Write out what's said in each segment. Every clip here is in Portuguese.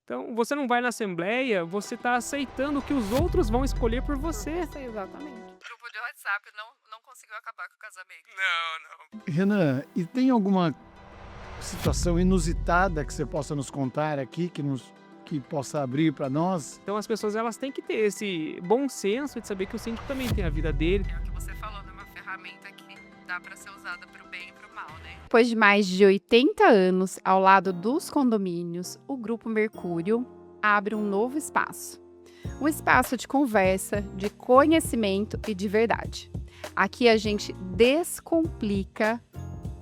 Então, você não vai na assembleia, você está aceitando que os outros vão escolher por Por você. você, exatamente. O grupo de WhatsApp não conseguiu acabar com o casamento. Não. Renan, e tem alguma situação inusitada que você possa nos contar aqui, que possa abrir para nós? Então, as pessoas elas têm que ter esse bom senso de saber que o síndico também tem a vida dele. É o que você falou, né? Uma ferramenta que dá para ser usada para o bem e para o mal, né? Depois de mais de 80 anos ao lado dos condomínios, o Grupo Mercúrio abre um novo espaço. Um espaço de conversa, de conhecimento e de verdade. Aqui a gente descomplica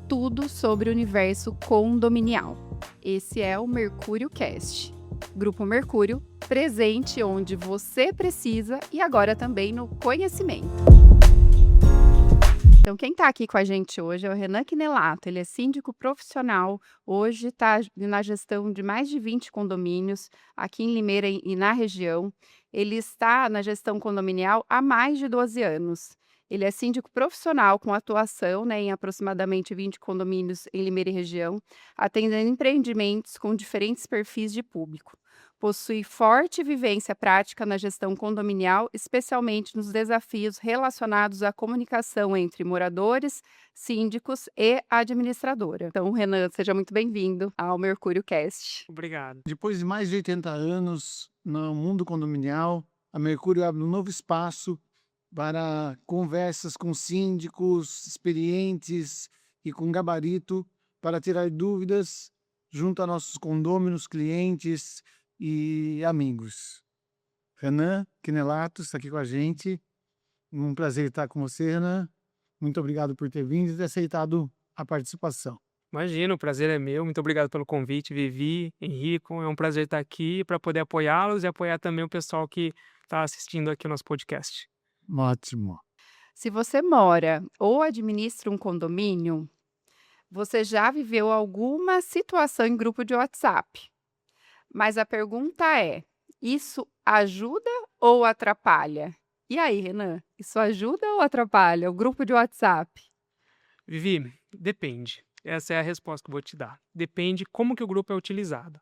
tudo sobre o universo condominial. Esse é o Mercúrio Cast. Grupo Mercúrio, presente onde você precisa e agora também no conhecimento. Então, quem está aqui com a gente hoje é o Renan Quinelato. Ele é síndico profissional, hoje está na gestão de mais de 20 condomínios aqui em Limeira e na região. Ele está na gestão condominial há mais de 12 anos. Ele é síndico profissional com atuação, em aproximadamente 20 condomínios em Limeira e região, atendendo empreendimentos com diferentes perfis de público. Possui forte vivência prática na gestão condominial, especialmente nos desafios relacionados à comunicação entre moradores, síndicos e administradora. Então, Renan, seja muito bem-vindo ao Mercúrio Cast. Obrigado. Depois de mais de 80 anos no mundo condominial, a Mercúrio abre um novo espaço para conversas com síndicos experientes e com gabarito para tirar dúvidas junto a nossos condôminos, clientes e amigos. Renan Quinelato está aqui com a gente. Um prazer estar com você, Renan. Muito obrigado por ter vindo e ter aceitado a participação. Imagina, o prazer é meu. Muito obrigado pelo convite, Vivi, Henrico. É um prazer estar aqui para poder apoiá-los e apoiar também o pessoal que está assistindo aqui o nosso podcast. Ótimo. Se você mora ou administra um condomínio, você já viveu alguma situação em grupo de WhatsApp. Mas a pergunta é: isso ajuda ou atrapalha? E aí, Renan, isso ajuda ou atrapalha o grupo de WhatsApp? Vivi, depende. Essa é a resposta que eu vou te dar. Depende como que o grupo é utilizado.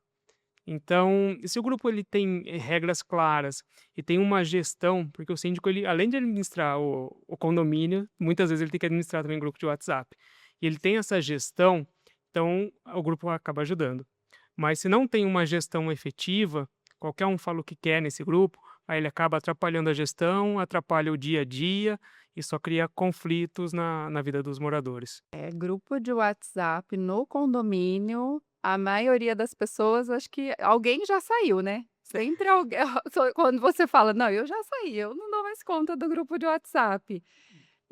Então, se o grupo ele tem regras claras e tem uma gestão, porque o síndico, ele, além de administrar o condomínio, muitas vezes ele tem que administrar também o grupo de WhatsApp. E ele tem essa gestão, então o grupo acaba ajudando. Mas se não tem uma gestão efetiva, qualquer um fala o que quer nesse grupo, aí ele acaba atrapalhando a gestão, atrapalha o dia a dia e só cria conflitos na vida dos moradores. Grupo de WhatsApp no condomínio, a maioria das pessoas, acho que alguém já saiu, né? Sempre alguém, quando você fala, não, eu já saí, eu não dou mais conta do grupo de WhatsApp.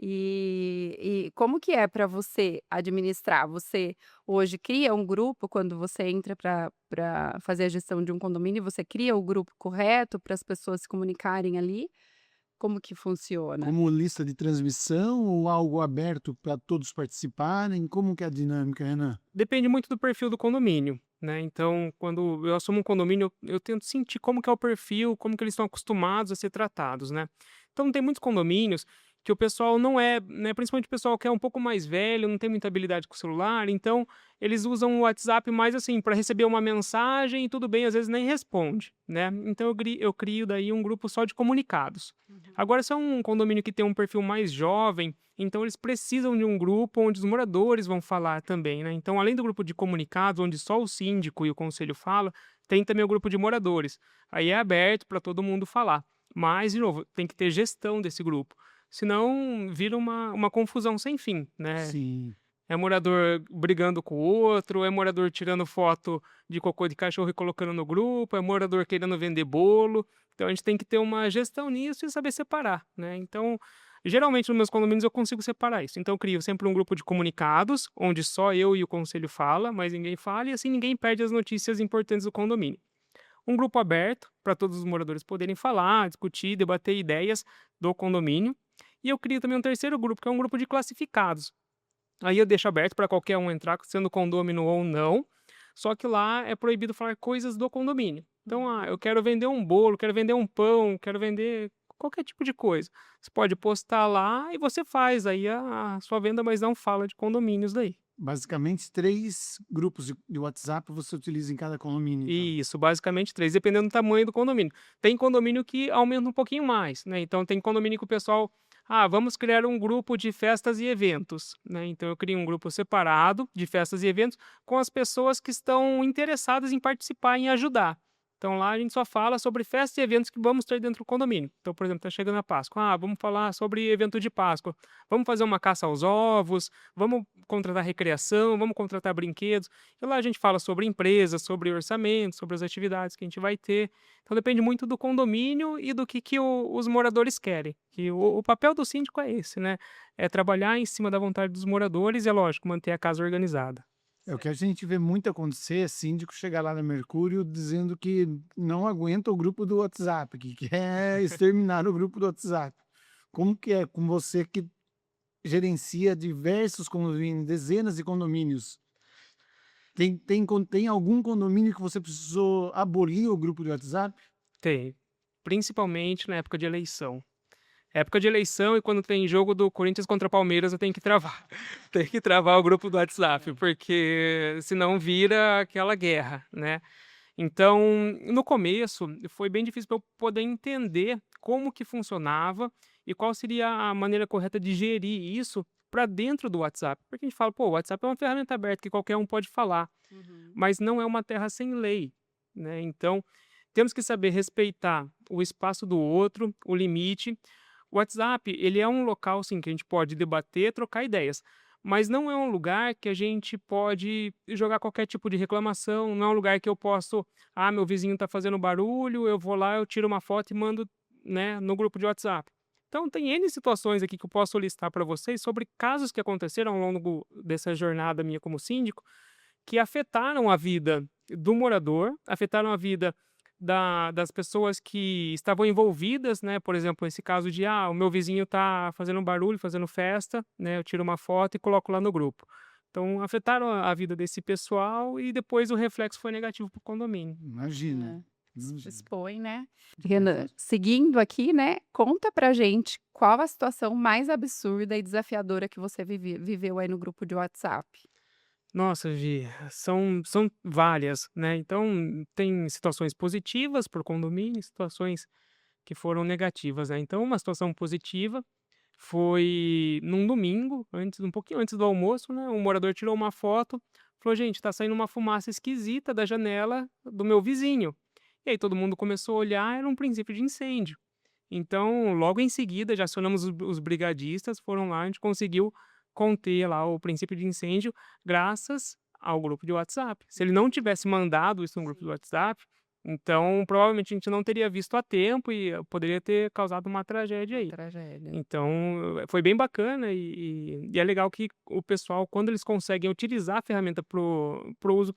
E como que é para você administrar? Você hoje cria um grupo quando você entra para fazer a gestão de um condomínio, você cria o grupo correto para as pessoas se comunicarem ali? Como que funciona? Como lista de transmissão ou algo aberto para todos participarem? Como que é a dinâmica, Renan? Depende muito do perfil do condomínio, né? Então, quando eu assumo um condomínio, eu tento sentir como que é o perfil, como que eles estão acostumados a ser tratados, né? Então, tem muitos condomínios que o pessoal não é, né? Principalmente o pessoal que é um pouco mais velho, não tem muita habilidade com o celular, então eles usam o WhatsApp mais assim para receber uma mensagem e tudo bem, às vezes nem responde, né? Então eu crio daí um grupo só de comunicados. Agora, se é um condomínio que tem um perfil mais jovem, então eles precisam de um grupo onde os moradores vão falar também, né? Então, além do grupo de comunicados, onde só o síndico e o conselho falam, tem também o grupo de moradores. Aí é aberto para todo mundo falar. Mas, de novo, tem que ter gestão desse grupo. Senão vira uma confusão sem fim, né? Sim. É morador brigando com o outro, é morador tirando foto de cocô de cachorro e colocando no grupo, é morador querendo vender bolo. Então a gente tem que ter uma gestão nisso e saber separar, né? Então, geralmente nos meus condomínios eu consigo separar isso. Então eu crio sempre um grupo de comunicados, onde só eu e o conselho fala, mas ninguém fala, e assim ninguém perde as notícias importantes do condomínio. Um grupo aberto para todos os moradores poderem falar, discutir, debater ideias do condomínio. E eu crio também um terceiro grupo, que é um grupo de classificados. Aí eu deixo aberto para qualquer um entrar, sendo condômino ou não, só que lá é proibido falar coisas do condomínio. Então, eu quero vender um bolo, quero vender um pão, quero vender qualquer tipo de coisa. Você pode postar lá e você faz aí a sua venda, mas não fala de condomínios daí. basicamente 3 grupos de WhatsApp você utiliza em cada condomínio, então. Isso, basicamente 3, dependendo do tamanho do condomínio. Tem condomínio que aumenta um pouquinho mais, né, então tem condomínio que o pessoal: "Ah, vamos criar um grupo de festas e eventos", né, então eu crio um grupo separado de festas e eventos com as pessoas que estão interessadas em participar, em ajudar. Então lá a gente só fala sobre festas e eventos que vamos ter dentro do condomínio. Então, por exemplo, tá chegando a Páscoa: "Ah, vamos falar sobre evento de Páscoa, vamos fazer uma caça aos ovos, vamos contratar recreação, vamos contratar brinquedos". E lá a gente fala sobre empresas, sobre orçamento, sobre as atividades que a gente vai ter. Então depende muito do condomínio e do que os moradores querem. Que o papel do síndico é esse, né? É trabalhar em cima da vontade dos moradores e, é lógico, manter a casa organizada. É o que a gente vê muito acontecer, é síndico chegar lá na Mercúrio dizendo que não aguenta o grupo do WhatsApp, que quer exterminar o grupo do WhatsApp. Como que é com você que gerencia diversos condomínios, dezenas de condomínios? Tem algum condomínio que você precisou abolir o grupo do WhatsApp? Tem. Principalmente na época de eleição. Época de eleição e quando tem jogo do Corinthians contra Palmeiras, eu tenho que travar. Tenho que travar o grupo do WhatsApp, porque senão vira aquela guerra, né? Então, no começo, foi bem difícil para eu poder entender como que funcionava e qual seria a maneira correta de gerir isso para dentro do WhatsApp. Porque a gente fala: "Pô, o WhatsApp é uma ferramenta aberta que qualquer um pode falar", Uhum. mas não é uma terra sem lei, né? Então, temos que saber respeitar o espaço do outro, o limite. O WhatsApp, ele é um local, sim, que a gente pode debater, trocar ideias, mas não é um lugar que a gente pode jogar qualquer tipo de reclamação, não é um lugar que eu posso: "Ah, meu vizinho está fazendo barulho, eu vou lá, eu tiro uma foto e mando, né, no grupo de WhatsApp". Então tem N situações aqui que eu posso listar para vocês sobre casos que aconteceram ao longo dessa jornada minha como síndico, que afetaram a vida do morador, afetaram a vida das pessoas que estavam envolvidas, né, por exemplo, esse caso de: "Ah, o meu vizinho tá fazendo barulho, fazendo festa", né, eu tiro uma foto e coloco lá no grupo. Então afetaram a vida desse pessoal e depois o reflexo foi negativo para o condomínio. Imagina, É, imagina. expõe, né. Renan, seguindo aqui, né, conta pra gente qual a situação mais absurda e desafiadora que você viveu aí no grupo de WhatsApp? Nossa, Vi, são várias, né, então tem situações positivas para o condomínio, situações que foram negativas, né. Então uma situação positiva foi num domingo, um pouquinho antes do almoço, né, um morador tirou uma foto, falou: "Gente, tá saindo uma fumaça esquisita da janela do meu vizinho". E aí todo mundo começou a olhar, era um princípio de incêndio. Então, logo em seguida, já acionamos os brigadistas, foram lá, a gente conseguiu conter lá o princípio de incêndio graças ao grupo de WhatsApp. Se ele não tivesse mandado isso no grupo do Sim. WhatsApp, então provavelmente a gente não teria visto a tempo e poderia ter causado uma tragédia Uma aí. tragédia. Então, foi bem bacana e é legal que o pessoal, quando eles conseguem utilizar a ferramenta pro uso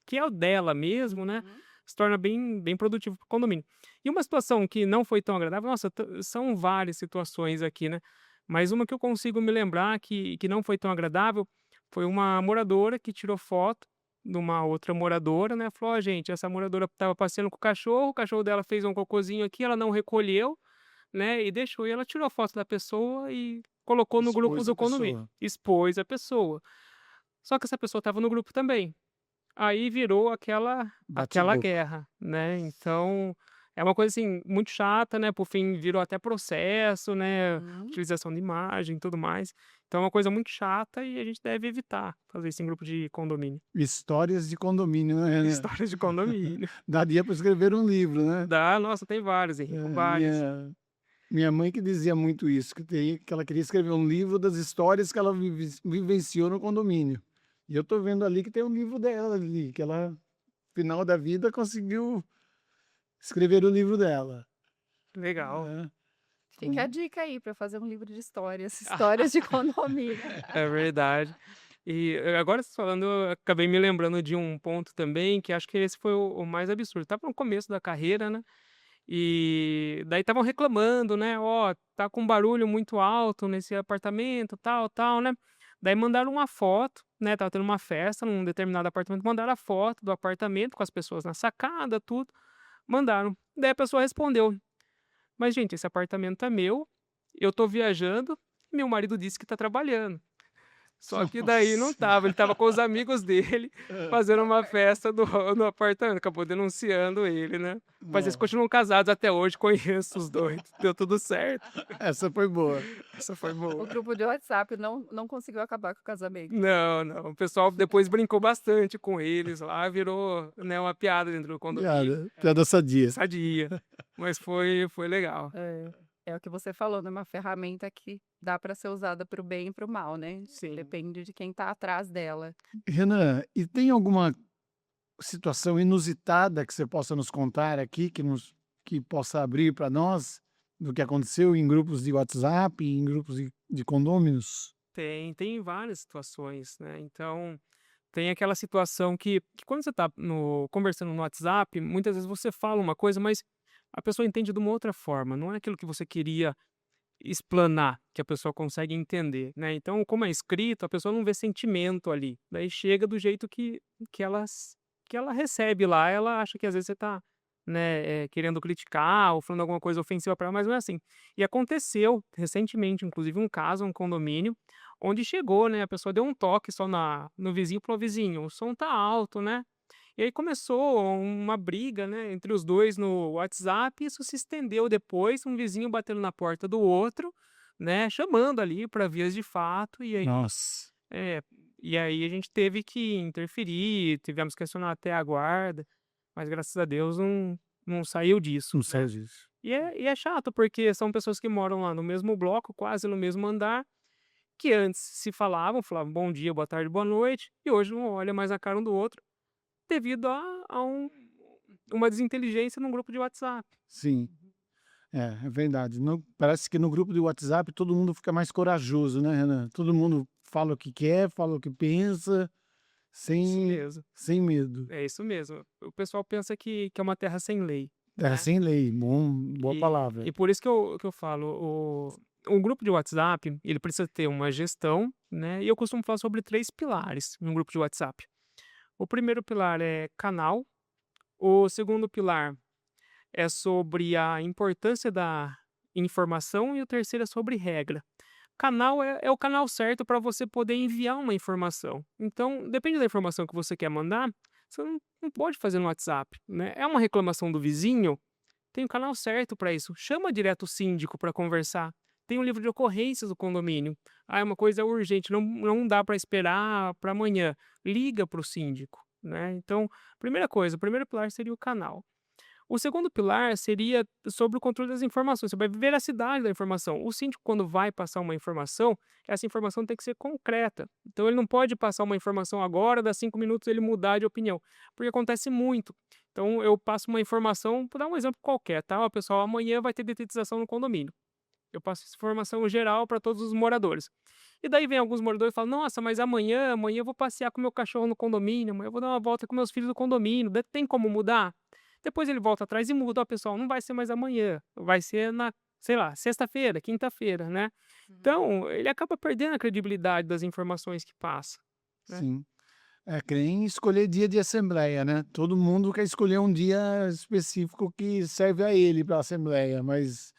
que é o dela mesmo, né, Uhum. se torna bem produtivo para o condomínio. E uma situação que não foi tão agradável, nossa, são várias situações aqui, né, mas uma que eu consigo me lembrar que não foi tão agradável, foi uma moradora que tirou foto de uma outra moradora, né, falou: "Ó gente, essa moradora estava passeando com o cachorro dela fez um cocôzinho aqui, ela não recolheu, né, e deixou", e ela tirou a foto da pessoa e colocou no grupo Expôs a do condomínio, pessoa. expôs a pessoa. Só que essa pessoa estava no grupo também. Aí virou aquela Bate-boca. guerra, né, então é uma coisa, assim, muito chata, né, por fim virou até processo, né, Uhum. utilização de imagem e tudo mais. Então é uma coisa muito chata e a gente deve evitar fazer isso em grupo de condomínio. Histórias de condomínio, né. Histórias de condomínio. Daria para escrever um livro, né. Dá, nossa, tem vários, Henrico, vários. Minha mãe que dizia muito isso, que ela queria escrever um livro das histórias que ela vivenciou no condomínio. E eu tô vendo ali que tem um livro dela ali, que ela, no final da vida, conseguiu escrever o livro dela. Legal. É, Fica a com dica aí para fazer um livro de histórias, histórias de condomínio. É verdade. E agora você falando, eu acabei me lembrando de um ponto também, que acho que esse foi o mais absurdo. Estava no começo da carreira, né, e daí estavam reclamando, né: "Ó, tá com um barulho muito alto nesse apartamento, tal, tal", né. Daí mandaram uma foto, né, estava tendo uma festa num determinado apartamento, mandaram a foto do apartamento com as pessoas na sacada, tudo, mandaram. Daí a pessoa respondeu: "Mas gente, esse apartamento é meu, eu tô viajando, meu marido disse que tá trabalhando". Só que daí não Nossa. tava, ele estava com os amigos dele fazendo uma festa no apartamento, acabou denunciando ele, né. Mas eles Nossa. continuam casados até hoje, conheço os 2, deu tudo certo. Essa foi boa. Essa foi O boa. grupo de WhatsApp não conseguiu acabar com o casamento. Não, não, o pessoal depois brincou bastante com eles lá, virou, né, uma piada dentro do condomínio. Piada sadia. Sadia, mas foi legal. É o que você falou, né, uma ferramenta que dá para ser usada para o bem e para o mal, né, Sim. depende de quem está atrás dela. Renan, e tem alguma situação inusitada que você possa nos contar aqui, que possa abrir para nós, do que aconteceu em grupos de WhatsApp, em grupos de condôminos? Tem várias situações, né, então, tem aquela situação que quando você tá conversando no WhatsApp, muitas vezes você fala uma coisa, mas a pessoa entende de uma outra forma, não é aquilo que você queria explanar, que a pessoa consegue entender, né, então como é escrito, a pessoa não vê sentimento ali, daí chega do jeito que ela recebe lá, ela acha que às vezes você tá, né, querendo criticar ou falando alguma coisa ofensiva para ela, mas não é assim. E aconteceu recentemente, inclusive, um caso, um condomínio, onde chegou, né, a pessoa deu um toque só no vizinho, falou: "Vizinho, o som tá alto, né". E aí começou uma briga, né, entre os 2 no WhatsApp, e isso se estendeu depois, um vizinho batendo na porta do outro, né, chamando ali para vias de fato, e aí Nossa, é, e aí a gente teve que interferir, tivemos que acionar até a guarda, mas graças a Deus não saiu disso, não né. sei disso. E é chato, porque são pessoas que moram lá no mesmo bloco, quase no mesmo andar, que antes se falavam bom dia, boa tarde, boa noite, e hoje não olha mais a cara um do outro, devido a uma desinteligência num grupo de WhatsApp. Sim, é verdade. Parece que no grupo de WhatsApp todo mundo fica mais corajoso, né, Renan? Todo mundo fala o que quer, fala o que pensa, Isso sem, mesmo, sem medo. é isso mesmo. O pessoal pensa que é uma terra sem lei, Terra né. sem lei, boa E palavra. por isso que eu falo, o grupo de WhatsApp, ele precisa ter uma gestão, né, e eu costumo falar sobre 3 pilares num grupo de WhatsApp. O primeiro pilar é canal, o segundo pilar é sobre a importância da informação e o terceiro é sobre regra. Canal é o canal certo para você poder enviar uma informação. Então, depende da informação que você quer mandar, você não pode fazer no WhatsApp, né. É uma reclamação do vizinho, tem o canal certo para isso. Chama direto o síndico para conversar. Tem um livro de ocorrências do condomínio. Ah, é uma coisa urgente, não dá para esperar para amanhã. Liga para o síndico, né. Então, primeira coisa, o primeiro pilar seria o canal. O segundo pilar seria sobre o controle das informações, sobre a veracidade da informação. O síndico, quando vai passar uma informação, essa informação tem que ser concreta. Então, ele não pode passar uma informação agora, dá 5 minutos ele mudar de opinião, porque acontece muito. Então, eu passo uma informação, vou dar um exemplo qualquer, tá? Ó, pessoal, amanhã vai ter detetização no condomínio. Eu passo essa informação geral para todos os moradores. E daí vem alguns moradores e falam: Nossa, mas amanhã eu vou passear com meu cachorro no condomínio, amanhã eu vou dar uma volta com meus filhos no condomínio. Tem como mudar? Depois ele volta atrás e muda: Ó, pessoal, não vai ser mais amanhã, vai ser na, sei lá, sexta-feira, quinta-feira, né? Então, ele acaba perdendo a credibilidade das informações que passa, né? Sim. É que nem escolher dia de assembleia, né? Todo mundo quer escolher um dia específico que serve a ele para a assembleia, mas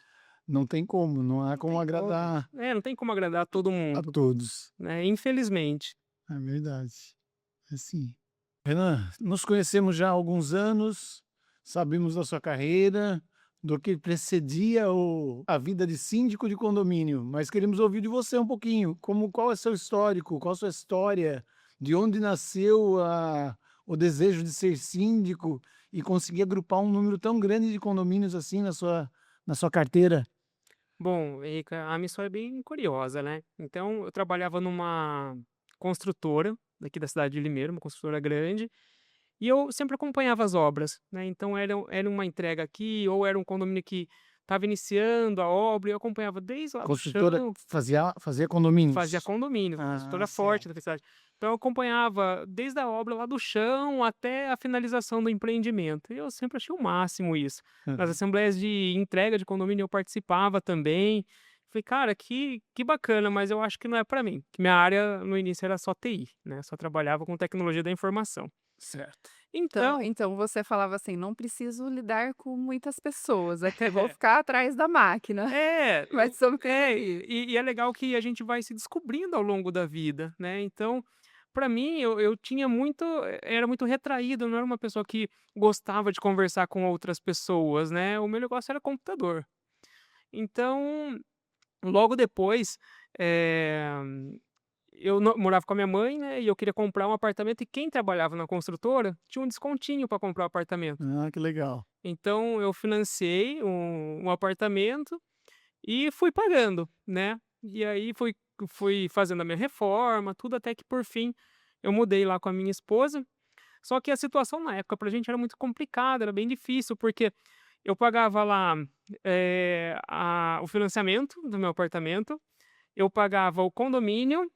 não tem como, não há Não como tem como. agradar Não tem como agradar todo a mundo, todos. né? Infelizmente. É verdade. É assim. Renan, nos conhecemos já há alguns anos, sabemos da sua carreira, do que precedia a vida de síndico de condomínio, mas queremos ouvir de você um pouquinho, qual é seu histórico, qual a sua história, de onde nasceu o desejo de ser síndico e conseguir agrupar um número tão grande de condomínios assim na sua carteira. Bom, Erika, a minha história é bem curiosa, né? Então, eu trabalhava numa construtora daqui da cidade de Limeira, uma construtora grande, e eu sempre acompanhava as obras, né? Então, era uma entrega aqui, ou era um condomínio que estava iniciando a obra, e eu acompanhava desde lá do Construtora chão. fazia Fazia condomínios. condomínio, Ah, construtora forte da certo. cidade. Então eu acompanhava desde a obra lá do chão até a finalização do empreendimento. E eu sempre achei o máximo isso. Nas assembleias de entrega de condomínio eu participava também. Falei: "Cara, que bacana, mas eu acho que não é para mim", que minha área no início era só TI, né, só trabalhava com tecnologia da informação. Certo. Então Então, então você falava assim: "Não preciso lidar com muitas pessoas, aqui vou ficar atrás da máquina, é, mas sobre economia". e é legal que a gente vai se descobrindo ao longo da vida, né, então, para mim, eu tinha muito era muito retraído, eu não era uma pessoa que gostava de conversar com outras pessoas, né, o meu negócio era computador. Então, logo depois, eh, eu morava com a minha mãe, né, e eu queria comprar um apartamento e quem trabalhava na construtora tinha um descontinho para comprar o apartamento. Ah, que legal. Então eu financiei um apartamento e fui pagando, né. E aí fui fazendo a minha reforma, tudo até que por fim eu mudei lá com a minha esposa. Só que a situação na época pra gente era muito complicada, era bem difícil, porque eu pagava lá, o financiamento do meu apartamento, eu pagava o condomínio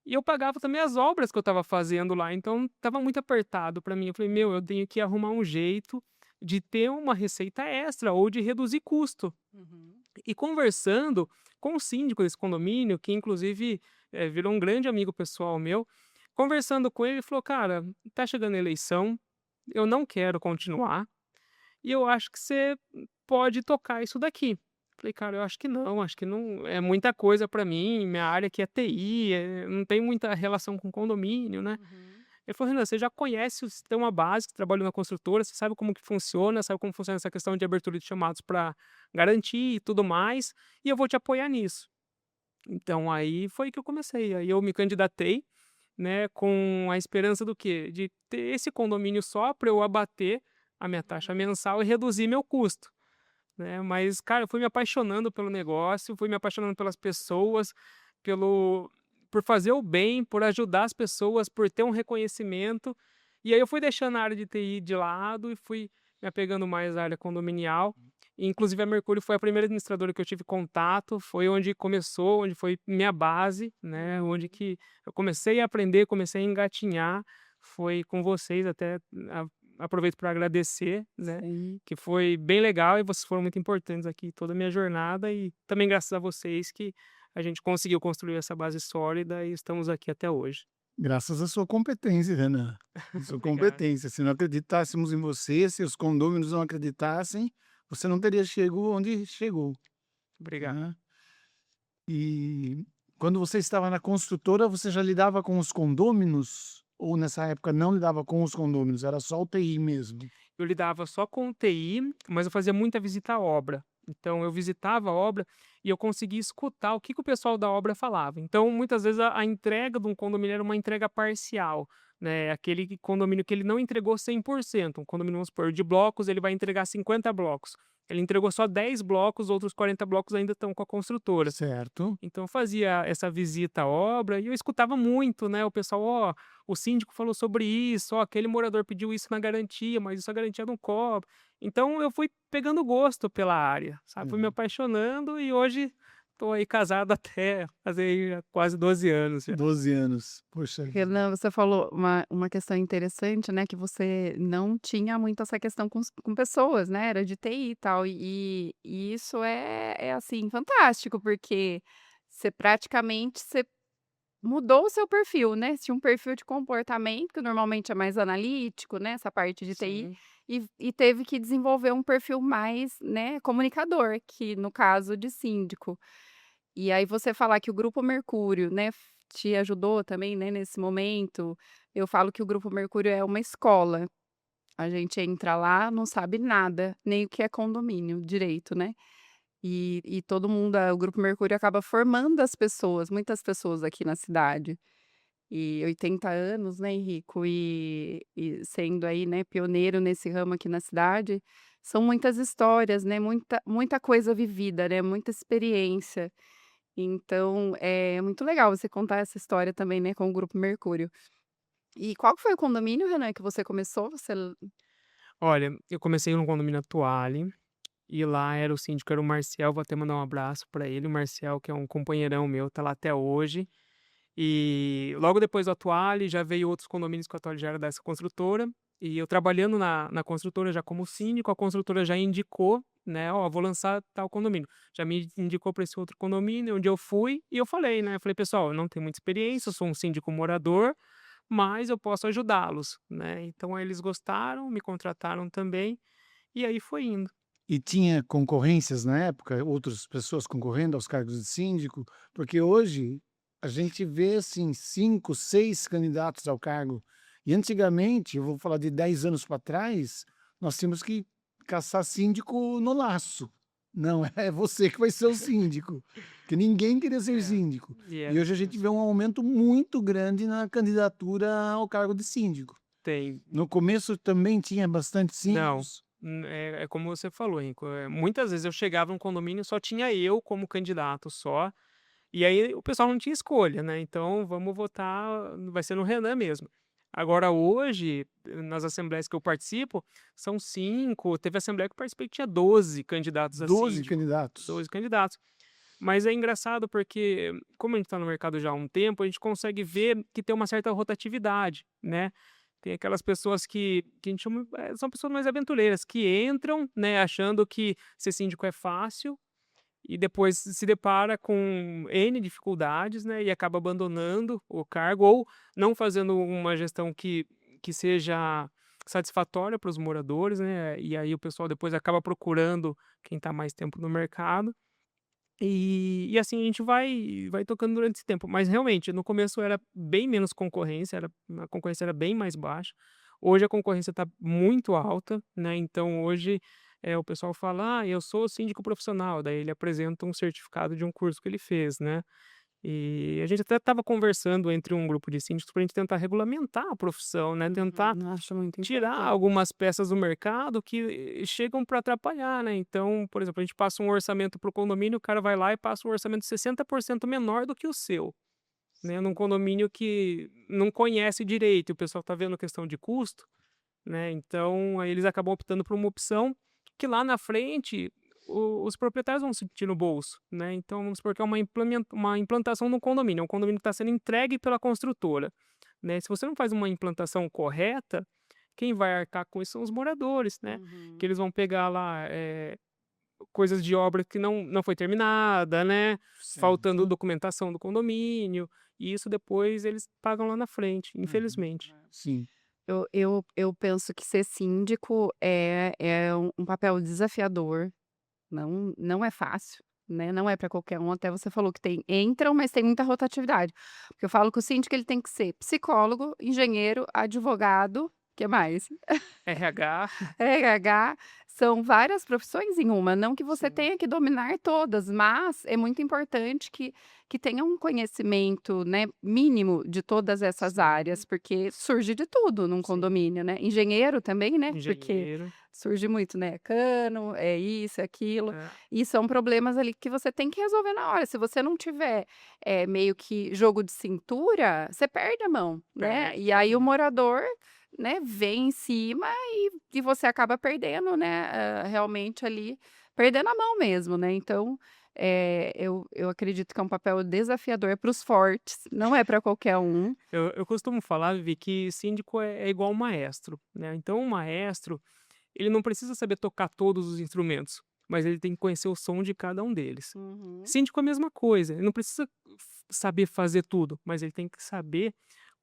e eu pagava também as obras que eu estava fazendo lá, então estava muito apertado para mim. Eu falei: "Meu, eu tenho que arrumar um jeito de ter uma receita extra ou de reduzir custo". Uhum. E conversando com o síndico desse condomínio, que inclusive, virou um grande amigo pessoal meu, conversando com ele, ele falou: "Cara, tá chegando a eleição, eu não quero continuar, e eu acho que você pode tocar isso daqui". Falei: "Cara, eu acho que não é muita coisa para mim, minha área aqui é TI, não tem muita relação com condomínio, né". Uhum. Ele falou: "Renan, você já conhece o sistema básico, trabalhou na construtora, você sabe como que funciona, sabe como funciona essa questão de abertura de chamados para garantir e tudo mais, e eu vou te apoiar nisso". Então aí foi que eu comecei, aí eu me candidatei, né, com a esperança do quê? De ter esse condomínio só para eu abater a minha taxa Uhum. mensal e reduzir meu custo, né. Mas, cara, eu fui me apaixonando pelo negócio, fui me apaixonando pelas pessoas, pelo por fazer o bem, por ajudar as pessoas, por ter um reconhecimento. E aí eu fui deixando a área de TI de lado e fui me apegando mais à área condominial. E, inclusive a Mercúrio foi a primeira administradora que eu tive contato, foi onde começou, onde foi minha base, né, onde Uhum. que eu comecei a aprender, comecei a engatinhar, foi com vocês até a aproveito para agradecer, né, Sim. que foi bem legal e vocês foram muito importantes aqui toda a minha jornada e também graças a vocês que a gente conseguiu construir essa base sólida e estamos aqui até hoje. Graças à sua competência, Renan. À sua Obrigado, competência. Se não acreditássemos em você, se os condôminos não acreditassem, você não teria chegado onde chegou, obrigado. né. E quando você estava na construtora, você já lidava com os condôminos? Ou nessa época não lidava com os condôminos, era só o TI mesmo? Eu lidava só com TI, mas eu fazia muita visita à obra. Então eu visitava a obra e eu conseguia escutar o que que o pessoal da obra falava. Então muitas vezes a entrega de um condomínio era uma entrega parcial, né, condomínio que ele não entregou 100%, um condomínio, vamos supor, de blocos, ele vai entregar 50 blocos. Ele entregou só 10 blocos, outros 40 blocos ainda estão com a construtora. Certo. Então eu fazia essa visita à obra e eu escutava muito, né, o pessoal: "Ó, o síndico falou sobre isso, ó, aquele morador pediu isso na garantia, mas isso a garantia não cobre". Então eu fui pegando gosto pela área, sabe, fui me Aham. apaixonando e hoje estou aí casado até fazer aí quase 12 anos já. 12 anos. Poxa vida. Renan, você falou uma questão interessante, né, que você não tinha muito essa questão com pessoas, né, era de TI e tal, e isso é, assim, fantástico, porque você mudou o seu perfil, né, você tinha um perfil de comportamento, que normalmente é mais analítico, né, essa parte de TI, Sim. e teve que desenvolver um perfil mais, né, comunicador, que no caso de síndico. E aí você falar que o Grupo Mercúrio, né, te ajudou também, né, nesse momento, eu falo que o Grupo Mercúrio é uma escola. A gente entra lá, não sabe nada, nem o que é condomínio direito, né. E todo mundo o Grupo Mercúrio acaba formando as pessoas, muitas pessoas aqui na cidade. E 80 anos, né, Henrico, e sendo aí, né, pioneiro nesse ramo aqui na cidade, são muitas histórias, né, muita coisa vivida, né, muita experiência. Então, é muito legal você contar essa história também, né, com o Grupo Mercúrio. E qual que foi o condomínio, Renan, que você começou? Olha, eu comecei no condomínio Atuale, e lá era o síndico era o Marcial, vou até mandar um abraço para ele, o Marcial que é um companheirão meu, tá lá até hoje. E logo depois do Atuale, já veio outros condomínios que o Atuale já era dessa construtora, e eu trabalhando na construtora já como síndico, a construtora já indicou, né: "Ó, vou lançar tal condomínio". Já me indicou para esse outro condomínio, onde eu fui e eu falei, né, eu falei: "Pessoal, eu não tenho muita experiência, eu sou um síndico morador, mas eu posso ajudá-los, né. Então aí eles gostaram, me contrataram também, e aí foi indo. E tinha concorrências na época, outras pessoas concorrendo aos cargos de síndico? Porque hoje a gente vê assim 5, 6 candidatos ao cargo. E antigamente, eu vou falar de 10 anos para trás, nós tínhamos que caçar síndico no laço. Não, é você que vai ser o síndico, que ninguém queria ser É, síndico. e E era hoje a assim gente mesmo. vê um aumento muito grande na candidatura ao cargo de síndico. Tem. No começo também tinha bastante Não, síndicos. é como você falou, Henrico, muitas vezes eu chegava num condomínio, só tinha eu como candidato só, e aí o pessoal não tinha escolha, né, então vamos votar, vai ser no Renan mesmo. Agora hoje, nas assembleias que eu participo, são 5. Teve assembleia que eu participei que tinha 12 candidatos a 12 síndico, candidatos. 12 candidatos. Mas é engraçado porque, como a gente está no mercado já há um tempo, a gente consegue ver que tem uma certa rotatividade, né. Tem aquelas pessoas que a gente chama, são pessoas mais aventureiras, que entram, né, achando que ser síndico é fácil e depois se depara com N dificuldades, né, e acaba abandonando o cargo ou não fazendo uma gestão que seja satisfatória para os moradores, né, e aí o pessoal depois acaba procurando quem está mais tempo no mercado. E assim a gente vai tocando durante esse tempo, mas realmente no começo era bem menos concorrência, a concorrência era bem mais baixa. Hoje a concorrência está muito alta, né, então hoje, o pessoal fala: "Ah, eu sou síndico profissional", daí ele apresenta um certificado de um curso que ele fez, né. E a gente até estava conversando entre um grupo de síndicos para a gente tentar regulamentar a profissão, né, tentar Acho muito tirar importante. algumas peças do mercado que chegam para atrapalhar, né. Então, por exemplo, a gente passa um orçamento para o condomínio, o cara vai lá e passa um orçamento 60% menor do que o seu, né, num condomínio que não conhece direito e o pessoal tá vendo questão de custo, né, então aí eles acabam optando por uma opção que lá na frente os proprietários vão sentir no bolso, né. Então vamos supor que é uma implantação no condomínio, é um condomínio que está sendo entregue pela construtora, né. Se você não faz uma implantação correta, quem vai arcar com isso são os moradores, né, que Uhum. eles vão pegar lá, coisas de obra que não foi terminada, né, faltando Certo. documentação do condomínio, e isso depois eles pagam lá na frente, Uhum. infelizmente. Sim. Eu penso que ser síndico é um papel desafiador, não é fácil, né, não é para qualquer um, até você falou que entram, mas tem muita rotatividade, porque eu falo que o síndico ele tem que ser psicólogo, engenheiro, advogado, que mais? RH. RH, são várias profissões em uma, não que você Sim, tenha que dominar todas, mas é muito importante que tenha um conhecimento, né, mínimo de todas essas áreas, sim, porque surge de tudo num sim. condomínio, né. Engenheiro também, né, porque Engenheiro. surge muito, né, cano, é isso, é aquilo, É, e são problemas ali que você tem que resolver na hora, se você não tiver, meio que jogo de cintura, você perde a mão, né, perde e aí o totalmente. morador, né, vem em cima e você acaba perdendo, né, realmente ali, perdendo a mão mesmo, né. Então, eu acredito que é um papel desafiador para os fortes, não é para qualquer um. Eu costumo falar, Vivi, que síndico é igual um maestro, né, então o maestro, ele não precisa saber tocar todos os instrumentos, mas ele tem que conhecer o som de cada um deles. Uhum. Síndico é a mesma coisa, ele não precisa saber fazer tudo, mas ele tem que saber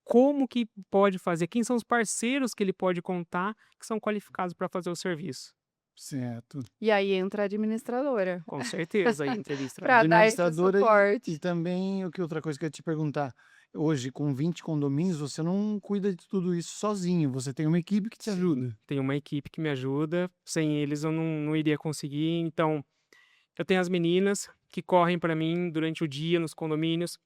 como que pode fazer, quem são os parceiros que ele pode contar, que são qualificados para fazer o serviço. Certo. E aí entra a administradora, Com certeza, aí entrevista para dar esse Administradora e suporte. também o que outra coisa que eu ia te perguntar, hoje com 20 condomínios você não cuida de tudo isso sozinho, você tem uma equipe que te Sim, ajuda. tem uma equipe que me ajuda, sem eles eu não iria conseguir, então eu tenho as meninas que correm para mim durante o dia nos condomínios,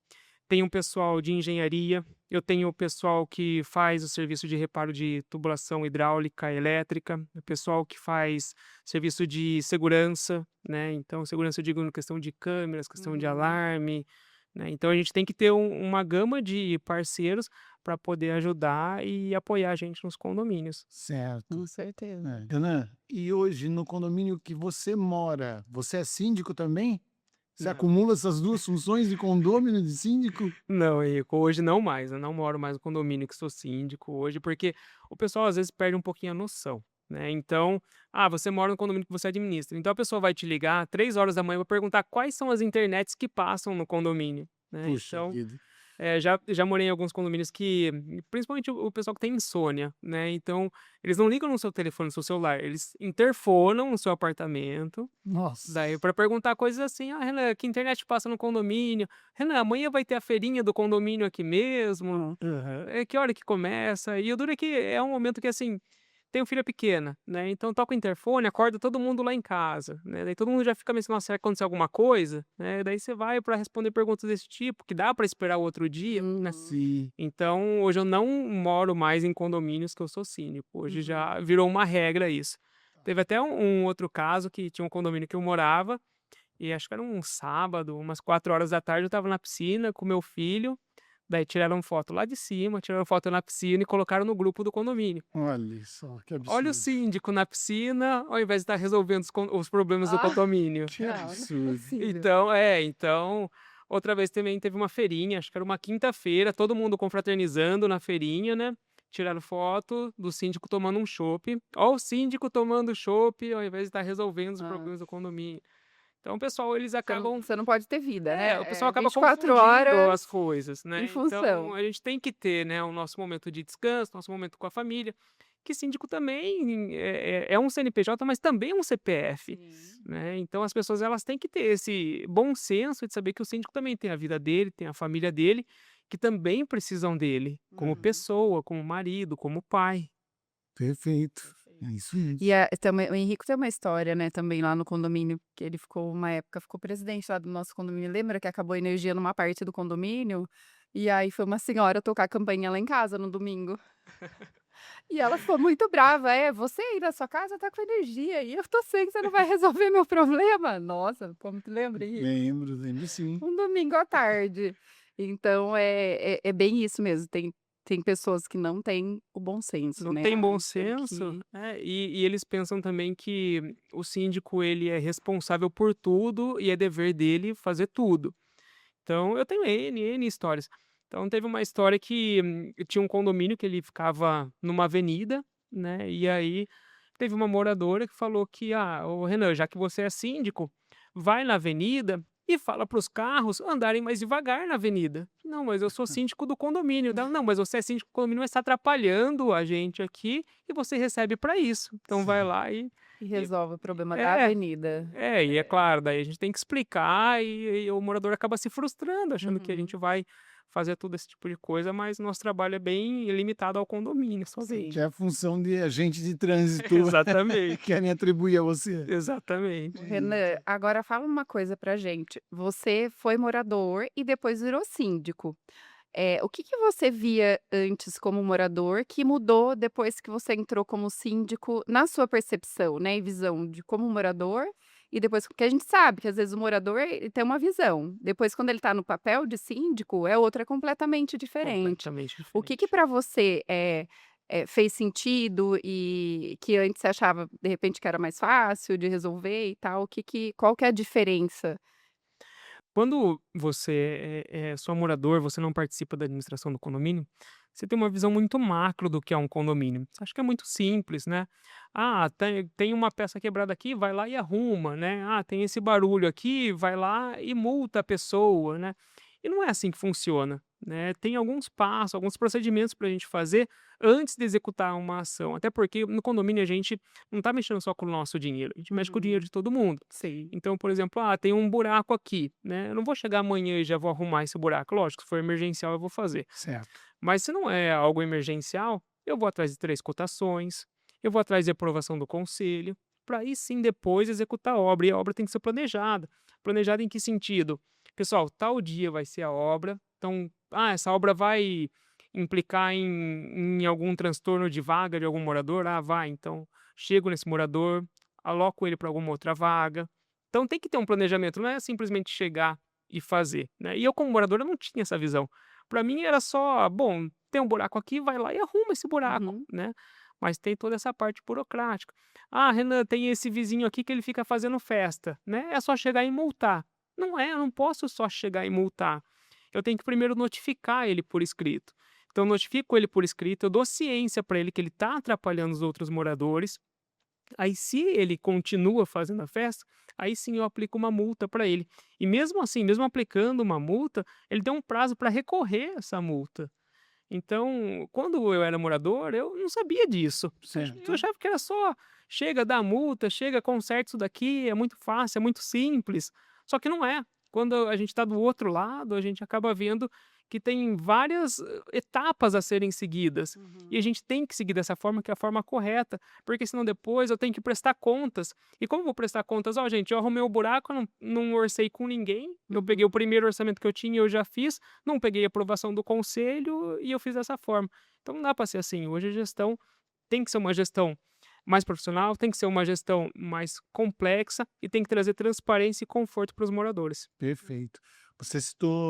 tenho um pessoal de engenharia, eu tenho o pessoal que faz o serviço de reparo de tubulação hidráulica, elétrica, o pessoal que faz serviço de segurança, né, então segurança eu digo na questão de câmeras, questão de Uhum, alarme, né, então a gente tem que ter uma gama de parceiros para poder ajudar e apoiar a gente nos condomínios. Certo. com certeza. É. Renan, e hoje no condomínio que você mora, você é síndico também? Você Não. acumula essas 2 funções de condômino e de síndico? Não, Henrico, hoje não mais, eu não moro mais no condomínio que sou síndico hoje, porque o pessoal às vezes perde um pouquinho a noção, né, então, você mora no condomínio que você administra, então a pessoa vai te ligar 3 horas da manhã pra perguntar quais são as internets que passam no condomínio, né, Puxa então vida. Já morei em alguns condomínios que, principalmente o pessoal que tem insônia, né, então eles não ligam no seu telefone, no seu celular, eles interfonam no seu apartamento, daí Nossa. para perguntar coisas assim: "Ah, Renan, que internet passa no condomínio? Renan, amanhã vai ter a feirinha do condomínio aqui mesmo? Aham. Que hora que começa?" E o duro é que é um momento que, assim, tenho filha pequena, né, então toca o interfone, acorda todo mundo lá em casa, né, daí todo mundo já fica meio: "Nossa, será que aconteceu alguma coisa?", né, daí você vai para responder perguntas desse tipo, que dá para esperar o outro dia, né. Uhum, Sim. Então, hoje eu não moro mais em condomínios que eu sou síndico, hoje uhum. já virou uma regra isso. Teve até um outro caso que tinha um condomínio que eu morava, e acho que era um sábado, umas 4 horas da tarde, eu estava na piscina com meu filho, daí tiraram foto lá de cima, tiraram foto na piscina e colocaram no grupo do condomínio. Olha só, que Olha o absurdo. síndico na piscina, ao invés de estar resolvendo os problemas do Ah, condomínio. Que não é absurdo. possível. Então, outra vez também teve uma feirinha, acho que era uma quinta-feira, todo mundo confraternizando na feirinha, né, tiraram foto do síndico tomando um chopp. Ó o síndico tomando chopp, ao invés de estar resolvendo os Hã. problemas do condomínio. Então o pessoal, eles Você não acabam você não pode ter vida, o né, pessoal é acaba 24 confundindo horas as coisas, em né, então função. a gente tem que ter, né, o nosso momento de descanso, nosso momento com a família, que síndico também é um CNPJ, mas também é um CPF, Sim. né, então as pessoas, elas têm que ter esse bom senso de saber que o síndico também tem a vida dele, tem a família dele, que também precisam dele, como Uhum. pessoa, como marido, como pai. Perfeito. É Perfeito. isso mesmo. E também o Henrico tem uma história, né, também lá no condomínio, que ele ficou uma época ficou presidente lá do nosso condomínio. Lembra que acabou a energia numa parte do condomínio? E aí foi uma senhora tocar a campainha lá em casa no domingo. E ela ficou muito brava: "É, você aí na sua casa tá com energia e eu tô sem, você não vai resolver meu problema?". Nossa, como tu lembra, Henrico? Lembro, lembro sim. Um domingo à tarde. Então é bem isso mesmo, tem pessoas que não têm o bom senso, Não né, tem bom então senso, que e eles pensam também que o síndico, ele é responsável por tudo e é dever dele fazer tudo. Então eu tenho N histórias. Então teve uma história que tinha um condomínio que ele ficava numa avenida, né, e aí teve uma moradora que falou que: "Ah, ô Renan, já que você é síndico, vai na avenida e fala para os carros andarem mais devagar na avenida". "Não, mas eu sou síndico do condomínio". Dela: "Não, mas você é síndico do condomínio, mas está atrapalhando a gente aqui e você recebe para isso. Então vai Sim. lá e". resolve o problema da É. avenida. E é claro, daí a gente tem que explicar e o morador acaba se frustrando, achando que a gente Uhum, vai fazer todo esse tipo de coisa, mas nosso trabalho é bem limitado ao condomínio sim. Que é somente. a função de agente de trânsito Exatamente, querem atribuir a você. O exatamente. Renan, Eita. agora fala uma coisa pra gente, você foi morador e depois virou síndico. O que que você via antes como morador que mudou depois que você entrou como síndico na sua percepção, né, e visão de como morador e depois porque a gente sabe que às vezes o morador ele tem uma visão, depois quando ele está no papel de síndico é outra completamente diferente. Completamente O que diferente. para você, fez sentido e que antes você achava de repente que era mais fácil de resolver e tal, qual que é a diferença? Quando você é só morador, você não participa da administração do condomínio, você tem uma visão muito macro do que é um condomínio. Você acha que é muito simples, né? Ah, tem uma peça quebrada aqui, vai lá e arruma, né? Ah, tem esse barulho aqui, vai lá e multa a pessoa, né? E não é assim que funciona, né? Tem alguns passos, alguns procedimentos para a gente fazer antes de executar uma ação. Até porque no condomínio a gente não está mexendo só com o nosso dinheiro, a gente mexe com o dinheiro Uhum, de todo mundo. sim. Então, por exemplo, tem um buraco aqui, né? Eu não vou chegar amanhã e já vou arrumar esse buraco. Lógico, se for emergencial, eu vou fazer. Certo. Mas se não é algo emergencial, eu vou atrás de 3 cotações, eu vou atrás de aprovação do conselho, para aí sim depois executar a obra. E a obra tem que ser planejada. Planejada em que sentido? Pessoal, tal dia vai ser a obra. Então, essa obra vai implicar em algum transtorno de vaga de algum morador? Ah, vai. Então, chego nesse morador, aloco ele para alguma outra vaga. Então, tem que ter um planejamento, não é simplesmente chegar e fazer, né? E eu, como morador, eu não tinha essa visão. Para mim era só: "Bom, tem um buraco aqui, vai lá e arruma esse buraco", Uhum. né. Mas tem toda essa parte burocrática. "Ah, Renan, tem esse vizinho aqui que ele fica fazendo festa", né, é só chegar e multar. Não é, eu não posso só chegar e multar. Eu tenho que primeiro notificar ele por escrito. Então eu notifico ele por escrito, eu dou ciência para ele que ele está atrapalhando os outros moradores, Aí se ele continua fazendo a festa, aí sim eu aplico uma multa para ele. E mesmo assim, mesmo aplicando uma multa, ele tem um prazo para recorrer a essa multa. Então, quando eu era morador, eu não sabia disso. Eu Certo. achava que era só: chega, dá a multa, chega, conserta isso daqui, é muito fácil, é muito simples. Só que não é. Quando a gente está do outro lado, a gente acaba vendo que tem várias etapas a serem seguidas. E a Uhum. gente tem que seguir dessa forma, que é a forma correta, porque senão depois eu tenho que prestar contas. E como eu vou prestar contas? Ó, gente, eu arrumei o buraco, eu não orcei com ninguém, eu peguei o Uhum. primeiro orçamento que eu tinha e eu já fiz, não peguei a aprovação do conselho e eu fiz dessa forma. Então não dá para ser assim. Hoje a gestão tem que ser uma gestão mais profissional, tem que ser uma gestão mais complexa e tem que trazer transparência e conforto para os moradores. Perfeito. Você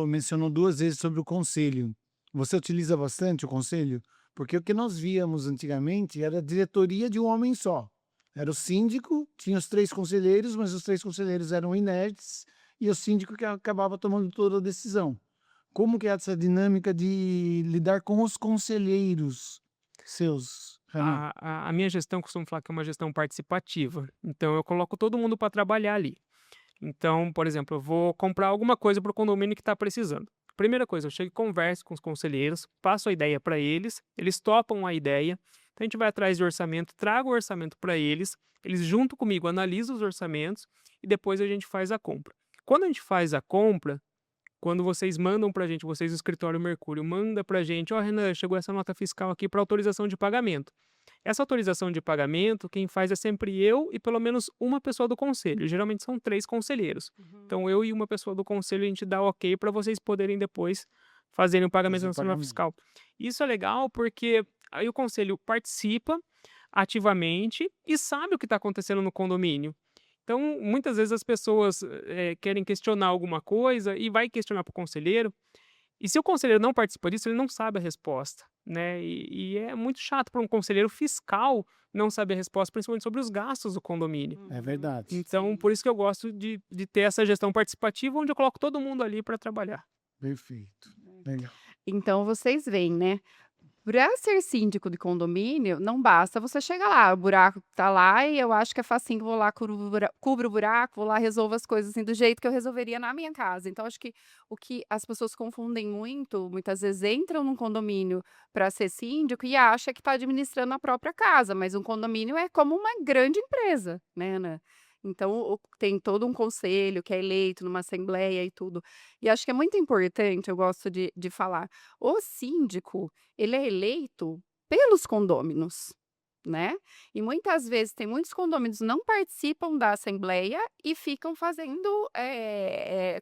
mencionou 2 vezes sobre o conselho. Você utiliza bastante o conselho? Porque o que nós víamos antigamente era a diretoria de um homem só. Era o síndico, tinha os 3 conselheiros, mas os 3 conselheiros eram inertes e o síndico que acabava tomando toda a decisão. Como que é essa dinâmica de lidar com os conselheiros seus, Renan? A minha gestão, costumo falar que é uma gestão participativa. Então eu coloco todo mundo para trabalhar ali. Então, por exemplo, eu vou comprar alguma coisa para o condomínio que está precisando. Primeira coisa, eu chego e converso com os conselheiros, passo a ideia para eles topam a ideia. Então a gente vai atrás de orçamento, trago o orçamento para eles junto comigo analisam os orçamentos e depois a gente faz a compra. Quando a gente faz a compra, quando vocês mandam para a gente, vocês do escritório Mercúrio, manda para a gente: ó, Renan, chegou essa nota fiscal aqui para autorização de pagamento. Essa autorização de pagamento, quem faz é sempre eu e pelo menos uma pessoa do conselho. Geralmente são 3 conselheiros. Uhum. Então eu e uma pessoa do conselho, a gente dá ok para vocês poderem depois fazerem o pagamento Fazer o nacional pagamento. fiscal. Isso é legal porque aí o conselho participa ativamente e sabe o que está acontecendo no condomínio. Então, muitas vezes as pessoas querem questionar alguma coisa e vai questionar para o conselheiro, e se o conselheiro não participa disso, ele não sabe a resposta, né? E é muito chato para um conselheiro fiscal não saber a resposta, principalmente sobre os gastos do condomínio. É Uhum. verdade. Então, Sim. por isso que eu gosto de ter essa gestão participativa, onde eu coloco todo mundo ali para trabalhar. Perfeito. Legal. Então vocês veem, né, para ser síndico de condomínio, não basta você chegar lá, o buraco tá lá e eu acho que é facinho, vou lá, cubro o buraco, vou lá, resolvo as coisas, assim, do jeito que eu resolveria na minha casa. Então acho que o que as pessoas confundem muito, muitas vezes entram num condomínio para ser síndico e acha que está administrando a própria casa, mas um condomínio é como uma grande empresa, né. Então tem todo um conselho que é eleito numa assembleia e tudo. E acho que é muito importante, eu gosto de falar, o síndico, ele é eleito pelos condôminos, né. E muitas vezes tem muitos condôminos não participam da assembleia e ficam fazendo,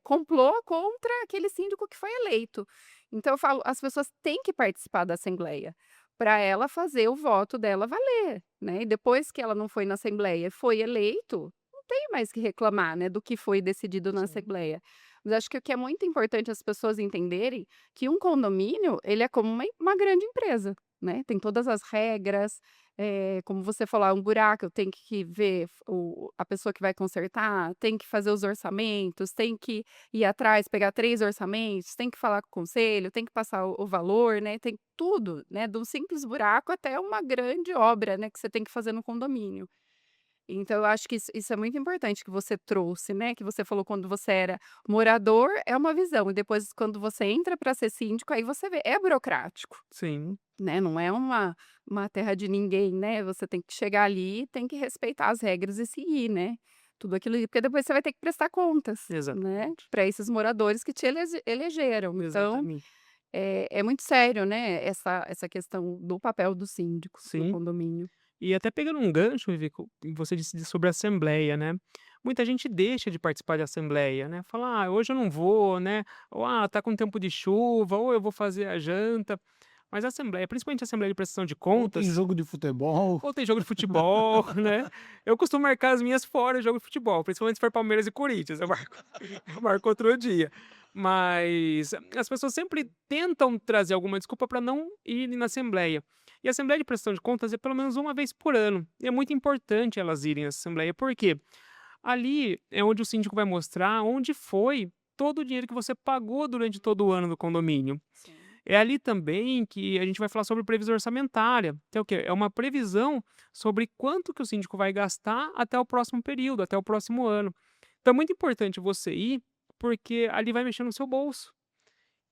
complô contra aquele síndico que foi eleito. Então eu falo, as pessoas têm que participar da assembleia, para ela fazer o voto dela valer, né. E depois que ela não foi na assembleia e foi eleito, não tem mais que reclamar, né, do que foi decidido na Sim. assembleia. Mas acho que o que é muito importante as pessoas entenderem que um condomínio, ele é como uma grande empresa, né, tem todas as regras, como você falou, um buraco, eu tenho que ver a pessoa que vai consertar, tem que fazer os orçamentos, tem que ir atrás, pegar 3 orçamentos, tem que falar com o conselho, tem que passar o valor, né, tem tudo, né, do simples buraco até uma grande obra, né, que você tem que fazer no condomínio. Então eu acho que isso é muito importante que você trouxe, né, que você falou quando você era morador, é uma visão, e depois quando você entra para ser síndico, aí você vê, é burocrático, Sim, né, não é uma terra de ninguém, né, você tem que chegar ali, tem que respeitar as regras e seguir, né, tudo aquilo ali, porque depois você vai ter que prestar contas, né, exatamente. para esses moradores que te elegeram. Então, Exatamente. é muito sério, né, essa questão do papel do síndico no Sim. condomínio. E até pegando um gancho, Vivi, você disse sobre a assembleia, né? Muita gente deixa de participar de assembleia, né? Fala: ah, hoje eu não vou, né? Ou tá com tempo de chuva, ou eu vou fazer a janta. Mas a assembleia, principalmente a assembleia de prestação de Ou tem contas, jogo de futebol. ou tem jogo de futebol, né? Eu costumo marcar as minhas fora jogo de futebol, principalmente se for Palmeiras e Corinthians, eu marco, eu marco outro dia. Mas as pessoas sempre tentam trazer alguma desculpa para não ir na assembleia. E a assembleia de prestação de contas é pelo menos uma vez por ano. E é muito importante elas irem à assembleia, porque ali é onde o síndico vai mostrar onde foi todo o dinheiro que você pagou durante todo o ano do condomínio. Sim. É ali também que a gente vai falar sobre previsão orçamentária, que é o quê? É uma previsão sobre quanto que o síndico vai gastar até o próximo período, até o próximo ano. Então é muito importante você ir, porque ali vai mexer no seu bolso.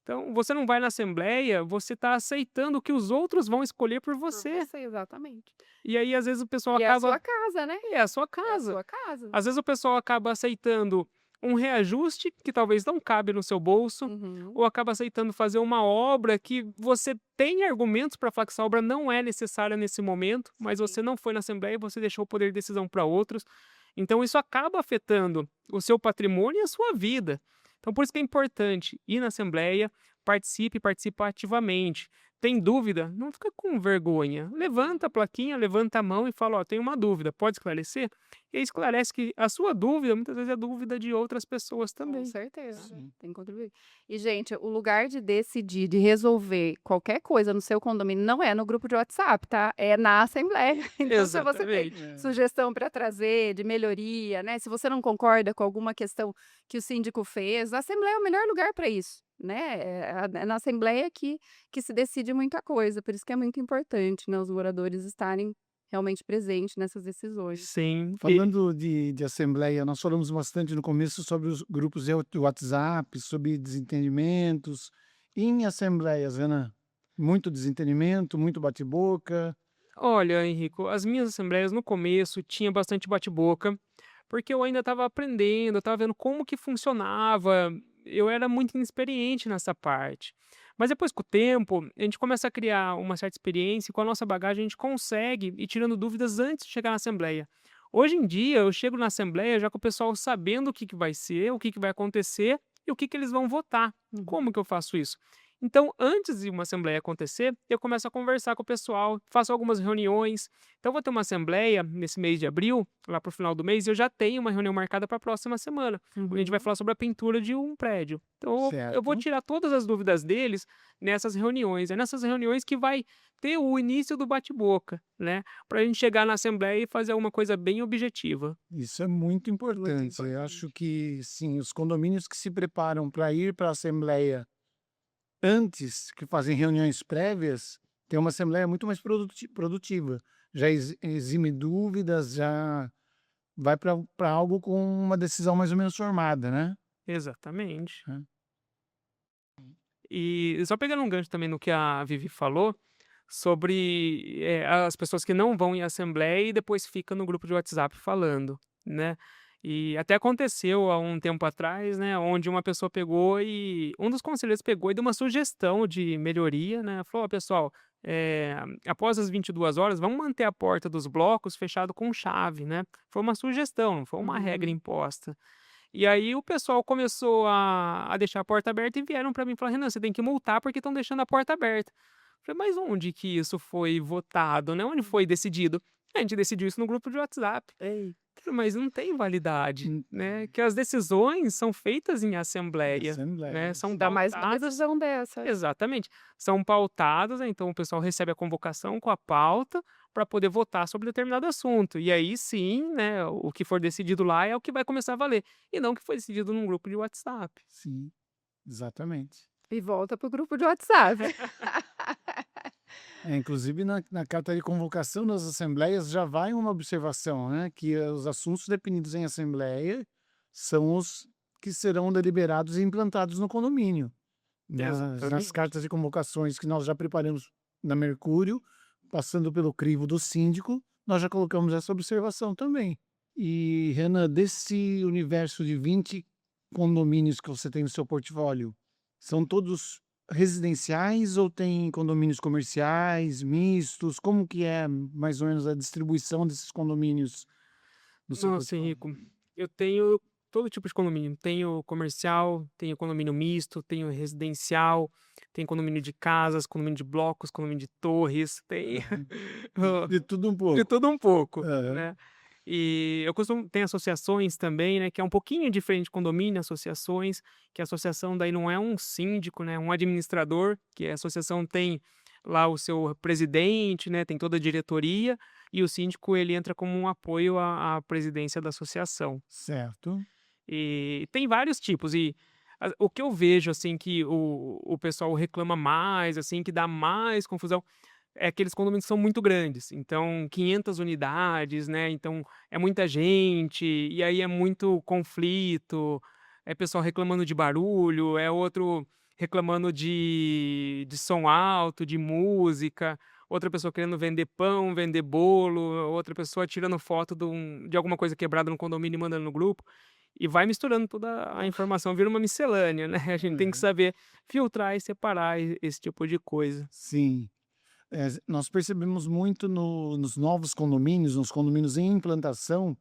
Então, você não vai na assembleia, você está aceitando o que os outros vão escolher por Por você. você, exatamente. E aí, às vezes, o pessoal E é a acaba. sua casa, né? É a sua É a casa. sua casa. Às vezes o pessoal acaba aceitando um reajuste que talvez não cabe no seu bolso, Uhum. ou acaba aceitando fazer uma obra que você tem argumentos para falar que essa obra não é necessária nesse momento, mas Sim. você não foi na assembleia e você deixou o poder de decisão para outros. Então isso acaba afetando o seu patrimônio e a sua vida. Então por isso que é importante ir na assembleia, participe ativamente. Tem dúvida? Não fica com vergonha. Levanta a plaquinha, levanta a mão e fala: Ó, tenho uma dúvida, pode esclarecer? E aí esclarece que a sua dúvida muitas vezes é dúvida de outras pessoas Com também. certeza, Sim. tem que contribuir. E, gente, o lugar de decidir, de resolver qualquer coisa no seu condomínio não é no grupo de WhatsApp, tá? É na assembleia. Então, se você tem Exatamente. É. sugestão para trazer de melhoria, né? Se você não concorda com alguma questão que o síndico fez, a assembleia é o melhor lugar para isso, né? É na assembleia que se decide muita coisa. Por isso que é muito importante, né, os moradores estarem realmente presentes nessas decisões. Sim. Falando de assembleia, nós falamos bastante no começo sobre os grupos de WhatsApp, sobre desentendimentos. E em assembleias, Renan, muito desentendimento, muito bate-boca. Olha, Henrico, as minhas assembleias no começo tinha bastante bate-boca, porque eu ainda estava aprendendo, eu estava vendo como que funcionava, eu era muito inexperiente nessa parte. Mas depois, com o tempo, a gente começa a criar uma certa experiência e com a nossa bagagem a gente consegue ir tirando dúvidas antes de chegar na assembleia. Hoje em dia, eu chego na assembleia já com o pessoal sabendo o que, que vai ser, o que, que vai acontecer e o que, que eles vão votar. Uhum. Como que eu faço isso? Então, antes de uma assembleia acontecer, eu começo a conversar com o pessoal, faço algumas reuniões. Então, vou ter uma assembleia nesse mês de abril, lá para o final do mês, e eu já tenho uma reunião marcada para a próxima semana, onde a gente vai Uhum. falar sobre a pintura de um prédio. Então, eu vou Certo. tirar todas as dúvidas deles nessas reuniões. É nessas reuniões que vai ter o início do bate-boca, né? Para a gente chegar na assembleia e fazer uma coisa bem objetiva. Isso é muito importante. Eu acho que, sim, os condomínios que se preparam para ir para a assembleia antes, que fazem reuniões prévias, tem uma assembleia muito mais produtiva. Já exime dúvidas, já vai para algo com uma decisão mais ou menos formada, né? Exatamente. É. E só pegando um gancho também no que a Vivi falou, sobre as pessoas que não vão em assembleia e depois fica no grupo de WhatsApp falando, né? E até aconteceu há um tempo atrás, né, onde uma pessoa pegou e um dos conselheiros pegou e deu uma sugestão de melhoria, né? Falou: "Ó, pessoal, após as 22 horas, vamos manter a porta dos blocos fechado com chave, né?" Foi uma sugestão, não foi uma regra Uhum. imposta. E aí o pessoal começou a deixar a porta aberta e vieram para mim e falaram: "Renan, você tem que multar porque estão deixando a porta aberta". Falei: "Mas onde que isso foi votado, né, onde foi decidido?". "A gente decidiu isso no grupo de WhatsApp". Ei. Falei: "Mas não tem validade, Hum, né, que as decisões são feitas em de assembleia, né, assembleia. são Ainda mais uma pautadas". decisão dessas. Exatamente. São pautadas, né, então o pessoal recebe a convocação com a pauta para poder votar sobre determinado assunto. E aí sim, né, o que for decidido lá é o que vai começar a valer, e não o que foi decidido num grupo de WhatsApp. Sim, exatamente. E volta pro grupo de WhatsApp. Inclusive na carta de convocação das assembleias já vai uma observação, né, que os assuntos definidos em assembleia são os que serão deliberados e implantados no condomínio. Nas Exatamente. cartas de convocações que nós já preparamos na Mercúrio, passando pelo crivo do síndico, nós já colocamos essa observação também. E, Renan, desse universo de 20 condomínios que você tem no seu portfólio, são todos residenciais ou tem condomínios comerciais, mistos? Como que é mais ou menos a distribuição desses condomínios no seu Nossa, portfólio? Henrico, eu tenho todo tipo de condomínio. Tenho comercial, tenho condomínio misto, tenho residencial, tenho condomínio de casas, condomínio de blocos, condomínio de torres, tem Aham. ó, De tudo um de pouco. tudo um pouco, Aham. né? E eu costumo tem associações também, né, que é um pouquinho diferente de condomínio, associações, que a associação daí não é um síndico, né, um administrador, que a associação tem lá o seu presidente, né, tem toda a diretoria, e o síndico ele entra como um apoio à presidência da associação. Certo. E tem vários tipos, e O que eu vejo, assim, que o pessoal reclama mais, assim, que dá mais confusão, é aqueles condomínios que são muito grandes. Então, 500 unidades, né, então é muita gente, e aí é muito conflito, é pessoal reclamando de barulho, é outro reclamando de som alto, de música, outra pessoa querendo vender pão, vender bolo, outra pessoa tirando foto de alguma coisa quebrada no condomínio e mandando no grupo. E vai misturando toda a informação, vira uma miscelânea, né, a gente tem que É, saber filtrar e separar esse tipo de coisa. sim. Nós percebemos muito nos novos condomínios, nos condomínios em implantação,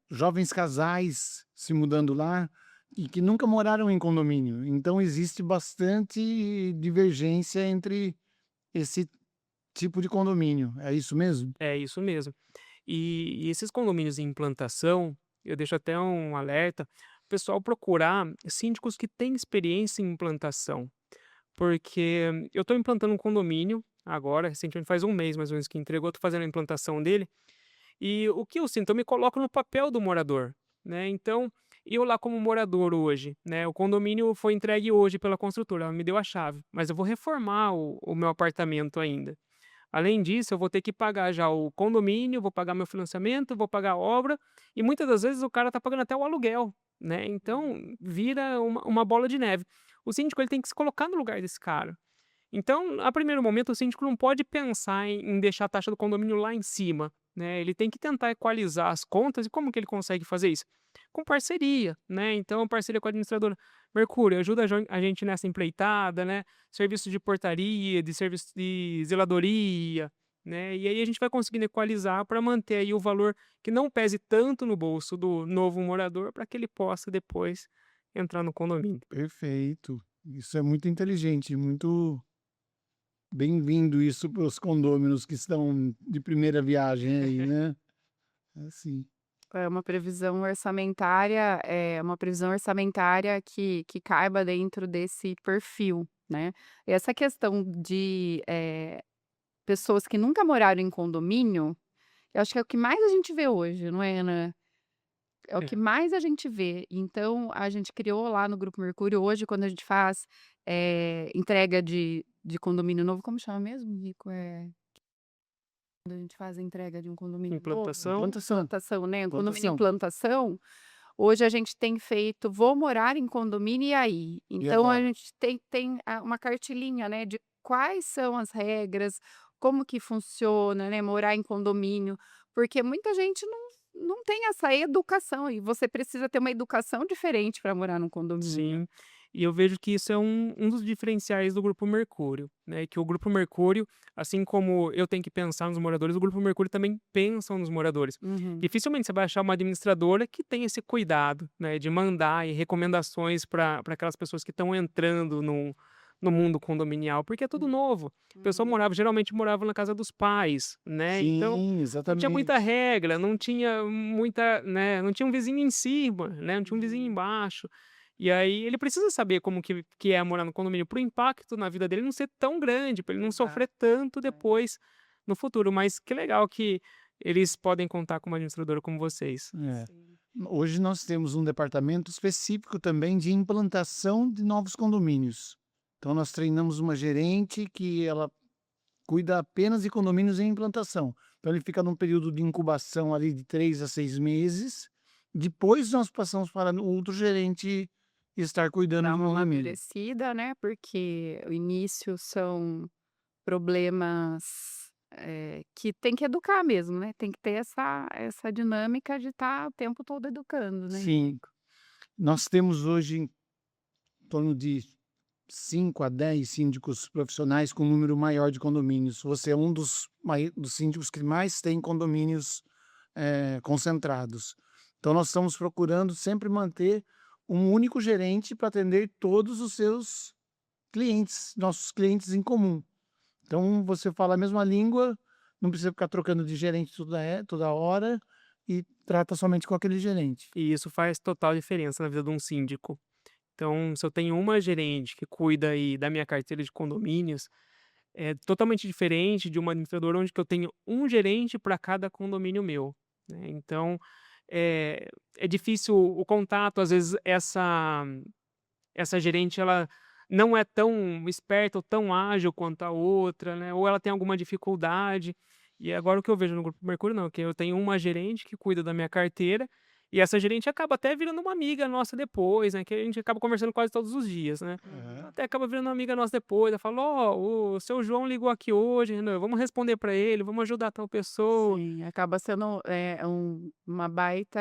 jovens casais se mudando lá e que nunca moraram em condomínio. Então existe bastante divergência entre esse tipo de condomínio. É isso mesmo? É isso mesmo. E esses condomínios em implantação, eu deixo até um alerta, o pessoal procurar síndicos que têm experiência em implantação, porque eu estou implantando um condomínio agora, recentemente faz um mês mais ou menos que entregou, estou fazendo a implantação dele, e o que eu sinto, eu me coloco no papel do morador, né? Então, eu lá como morador hoje, né? O condomínio foi entregue hoje pela construtora, ela me deu a chave, mas eu vou reformar o meu apartamento ainda. Além disso, eu vou ter que pagar já o condomínio, vou pagar meu financiamento, vou pagar a obra, e muitas das vezes o cara está pagando até o aluguel, né? Então, vira uma bola de neve. O síndico ele tem que se colocar no lugar desse cara. Então, a primeiro momento, o síndico não pode pensar em deixar a taxa do condomínio lá em cima, né? Ele tem que tentar equalizar as contas. E como que ele consegue fazer isso? Com parceria, né? Então, parceria com a administradora. Mercúrio, ajuda a gente nessa empreitada, né? Serviço de portaria, de serviço de zeladoria, né? E aí a gente vai conseguindo equalizar para manter aí o valor que não pese tanto no bolso do novo morador, para que ele possa depois entrar no condomínio. Perfeito. Isso é muito inteligente, muito bem-vindo isso para os condôminos que estão de primeira viagem aí, né? Assim. É uma previsão orçamentária que caiba dentro desse perfil, né. E essa questão de, pessoas que nunca moraram em condomínio, eu acho que é o que mais a gente vê hoje, não é, Ana? É o que É, mais a gente vê. Então, a gente criou lá no Grupo Mercúrio, hoje quando a gente faz, entrega de condomínio novo, como chama mesmo, Rico? Quando a gente faz a entrega de um condomínio novo? implantação. Implantação, Implantação, né, um condomínio em implantação. implantação, hoje a gente tem feito "vou morar em condomínio, e aí?". E Então a agora? gente tem uma cartilinha, né, de quais são as regras, como que funciona, né, morar em condomínio, porque muita gente não tem essa educação e você precisa ter uma educação diferente para morar num condomínio. Sim, e eu vejo que isso é um dos diferenciais do Grupo Mercúrio, né, que o Grupo Mercúrio, assim como eu tenho que pensar nos moradores, o Grupo Mercúrio também pensa nos moradores. Uhum. Dificilmente você vai achar uma administradora que tem esse cuidado, né, de mandar recomendações para aquelas pessoas que estão entrando no mundo condominial, porque é tudo novo. O pessoal Uhum. geralmente morava na casa dos pais, né, então Sim, não tinha muita exatamente. regra, não tinha muita, né, não tinha um vizinho em cima, né, não tinha um vizinho Uhum. embaixo. E aí ele precisa saber como que é morar no condomínio, para o impacto na vida dele não ser tão grande, para ele não Exato. sofrer tanto É. depois no futuro. Mas que legal que eles podem contar com uma administradora como vocês. É. Sim. Hoje nós temos um departamento específico também de implantação de novos condomínios. Então nós treinamos uma gerente que ela cuida apenas de condomínios em implantação. Então ele fica num período de incubação ali de 3 a 6 meses. Depois nós passamos para o outro gerente estar cuidando Dar do uma condomínio. amadurecida, né, porque o início são problemas, que tem que educar mesmo, né, tem que ter essa dinâmica de estar o tempo todo educando, né. Sim, nós temos hoje em torno de 5 a 10 síndicos profissionais com um número maior de condomínios. Você é um dos síndicos que mais tem condomínios, concentrados. Então nós estamos procurando sempre manter um único gerente para atender todos os seus clientes, nossos clientes em comum. Então você fala a mesma língua, não precisa ficar trocando de gerente toda hora e trata somente com aquele gerente. E isso faz total diferença na vida de um síndico. Então, se eu tenho uma gerente que cuida aí da minha carteira de condomínios, é totalmente diferente de uma administradora onde que eu tenho um gerente para cada condomínio meu, né. Então, é difícil o contato, às vezes essa gerente ela não é tão esperta ou tão ágil quanto a outra, né, ou ela tem alguma dificuldade. E agora o que eu vejo no Grupo Mercúrio não, que eu tenho uma gerente que cuida da minha carteira, e essa gerente acaba até virando uma amiga nossa depois, né, que a gente acaba conversando quase todos os dias, né. Uhum. Até acaba virando uma amiga nossa depois, ela fala: "Ó, o seu João ligou aqui hoje, Renan, vamos responder para ele, vamos ajudar tal pessoa". Sim, acaba sendo, uma baita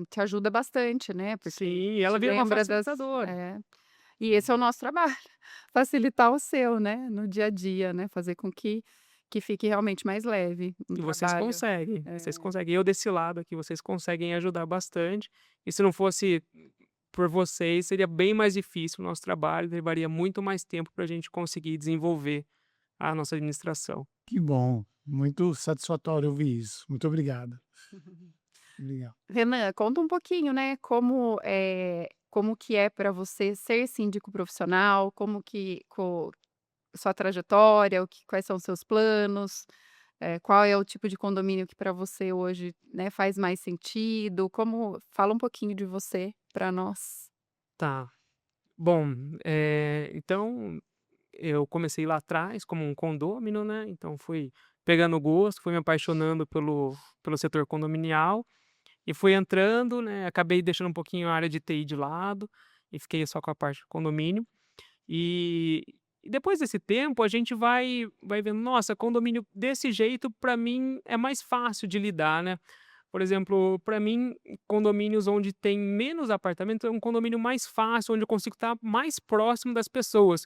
te ajuda bastante, né, porque Sim, ela te vira uma lembra das facilitadora. é. E esse é o nosso trabalho, facilitar o seu, né, no dia a dia, né, fazer com que fique realmente mais leve o E vocês trabalho. conseguem, vocês É. conseguem. Eu desse lado aqui, vocês conseguem ajudar bastante, e se não fosse por vocês, seria bem mais difícil o nosso trabalho, levaria muito mais tempo para a gente conseguir desenvolver a nossa administração. Que bom, muito satisfatório ouvir isso. Muito obrigado. Legal. Renan, conta um pouquinho, né, como que é para você ser síndico profissional, como que sua trajetória, quais são os seus planos, qual é o tipo de condomínio que para você hoje, né, faz mais sentido, fala um pouquinho de você para nós. Tá. Bom, então eu comecei lá atrás como um condômino, né, então fui pegando gosto, fui me apaixonando pelo setor condominial e fui entrando, né, acabei deixando um pouquinho a área de TI de lado e fiquei só com a parte de condomínio. E e depois desse tempo a gente vai vendo: "Nossa, condomínio desse jeito para mim é mais fácil de lidar", né. Por exemplo, para mim, condomínios onde tem menos apartamentos é um condomínio mais fácil, onde eu consigo estar mais próximo das pessoas,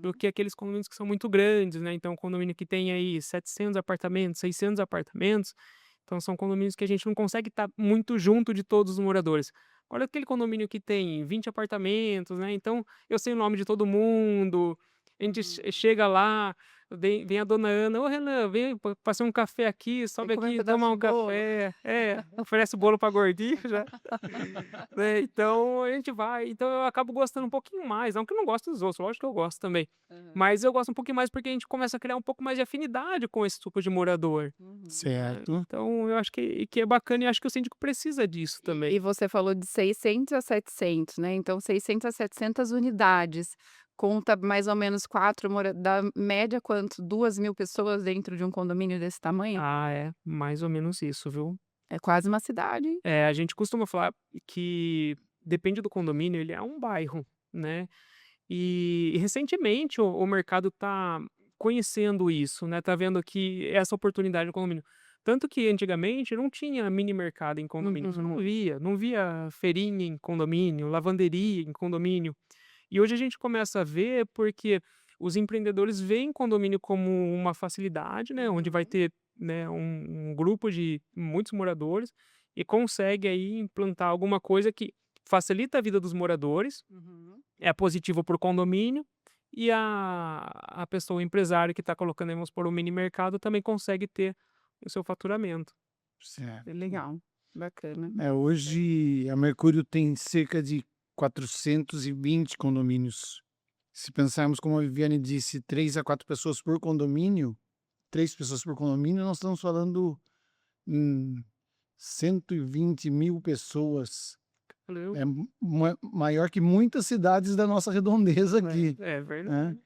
do Uhum. que aqueles condomínios que são muito grandes, né. Então, um condomínio que tem aí 700 apartamentos, 600 apartamentos, então são condomínios que a gente não consegue estar muito junto de todos os moradores. Agora aquele condomínio que tem 20 apartamentos, né, então eu sei o nome de todo mundo, a gente Uhum. chega lá, vem a dona Ana: "Ô Renan, vem passei um café aqui, Quer sobe comer um aqui pedaço tomar de um bolo? café". É, oferece o bolo para gordinho já, né, então a gente vai, então eu acabo gostando um pouquinho mais, não que eu não gosto dos outros, lógico que eu gosto também, Aham. mas eu gosto um pouquinho mais porque a gente começa a criar um pouco mais de afinidade com esse tipo de morador, Uhum. né. Certo. Então eu acho que é bacana e acho que o síndico precisa disso E também. você falou de 600 a 700, né, então 600 a 700 unidades, conta mais ou menos 4 dá média quanto? 2.000 pessoas dentro de um condomínio desse tamanho? Ah, é, mais ou menos isso, viu. É quase uma cidade, hein? A gente costuma falar que depende do condomínio, ele é um bairro, né. E recentemente o mercado está conhecendo isso, né, tá vendo que essa oportunidade no condomínio. Tanto que antigamente não tinha mini mercado em condomínio, você Uhum. não via feirinha em condomínio, lavanderia em condomínio. E hoje a gente começa a ver, porque os empreendedores veem condomínio como uma facilidade, né, onde vai Uhum. ter, né, um grupo de muitos moradores e consegue aí implantar alguma coisa que facilita a vida dos moradores, Uhum. é positivo para o condomínio e a pessoa, o empresário que está colocando aí, vamos supor, um mini mercado também consegue ter o seu faturamento. Certo. Legal, bacana. Hoje a Mercúrio tem cerca de 420 condomínios. Se pensarmos, como a Viviane disse, 3 a 4 pessoas por condomínio, 3 pessoas por condomínio, nós estamos falando em 120.000 pessoas. Valeu. É maior que muitas cidades da nossa redondeza aqui, É verdade. né?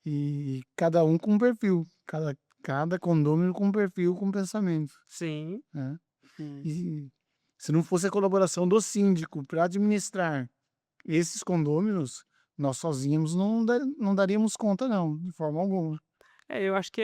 E cada um com um perfil, cada condomínio com um perfil, com um pensamento, Sim. né? Sim. E se não fosse a colaboração do síndico para administrar esses condôminos, nós sozinhos não daríamos conta não, de forma alguma. Eu acho que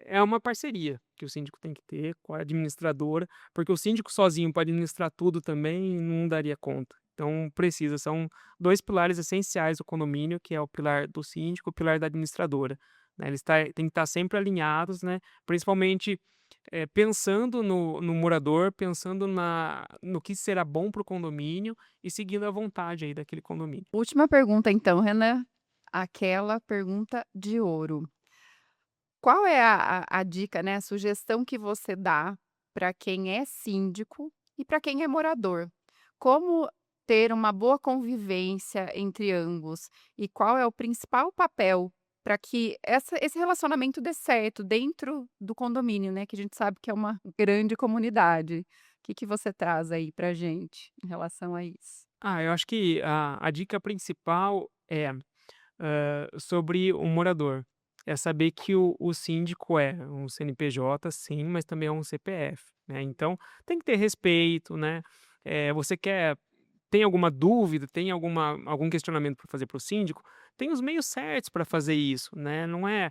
é uma parceria que o síndico tem que ter com a administradora, porque o síndico sozinho para administrar tudo também não daria conta. Então precisa, são 2 pilares essenciais do condomínio, que é o pilar do síndico, o pilar da administradora, né, eles têm que estar sempre alinhados, né, principalmente, pensando no morador, pensando no que será bom para o condomínio e seguindo a vontade aí daquele condomínio. Última pergunta então, Renan, aquela pergunta de ouro. Qual é a dica, né, a sugestão que você dá para quem é síndico e para quem é morador? Como ter uma boa convivência entre ambos? E qual é o principal papel para que esse relacionamento dê certo dentro do condomínio, né, que a gente sabe que é uma grande comunidade. O que que você traz aí pra gente em relação a isso? Eu acho que a dica principal é, sobre o morador. É saber que o síndico é um CNPJ, sim, mas também é um CPF, né, então tem que ter respeito, né, você tem alguma dúvida, tem algum questionamento para fazer para o síndico, tem os meios certos para fazer isso, né, não é,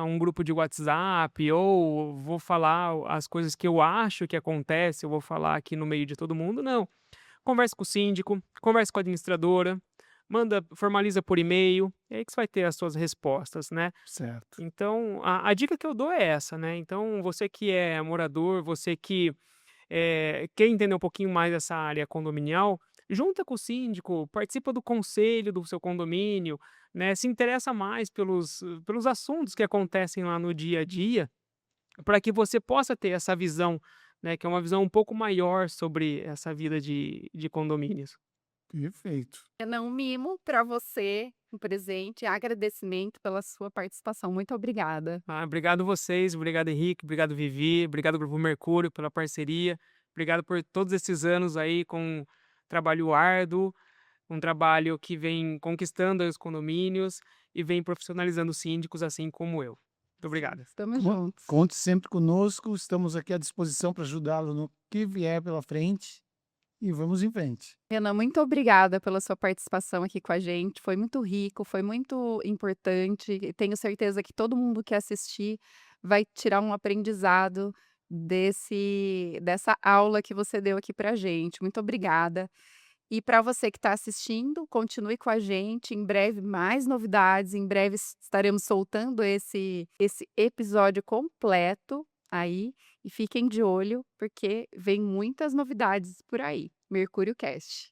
um grupo de WhatsApp ou vou falar as coisas que eu acho que acontece, eu vou falar aqui no meio de todo mundo, não. Converse com o síndico, converse com a administradora, formaliza por e-mail, é aí que você vai ter as suas respostas, né. Certo. Então, a dica que eu dou é essa, né, então você que é morador, você que, quer entender um pouquinho mais dessa área condominial, junta com o síndico, participa do conselho do seu condomínio, né, se interessa mais pelos assuntos que acontecem lá no dia a dia, para que você possa ter essa visão, né, que é uma visão um pouco maior sobre essa vida de condomínios. Perfeito. Um mimo para você, um presente, agradecimento pela sua participação. Muito obrigada. Obrigado vocês, obrigado Henrique, obrigado Vivi, obrigado Grupo Mercúrio pela parceria, obrigado por todos esses anos aí com trabalho árduo, um trabalho que vem conquistando os condomínios e vem profissionalizando os síndicos assim como eu. Muito obrigado. Estamos juntos. Conte sempre conosco, estamos aqui à disposição para ajudá-lo no que vier pela frente e vamos em frente. Renan, muito obrigada pela sua participação aqui com a gente. Foi muito rico, foi muito importante. E tenho certeza que todo mundo que assistir vai tirar um aprendizado dessa aula que você deu aqui para gente. Muito obrigada. E para você que está assistindo, continue com a gente. Em breve, mais novidades. Em breve estaremos soltando esse episódio completo aí. E fiquem de olho, porque vem muitas novidades por aí. Mercúrio Cast.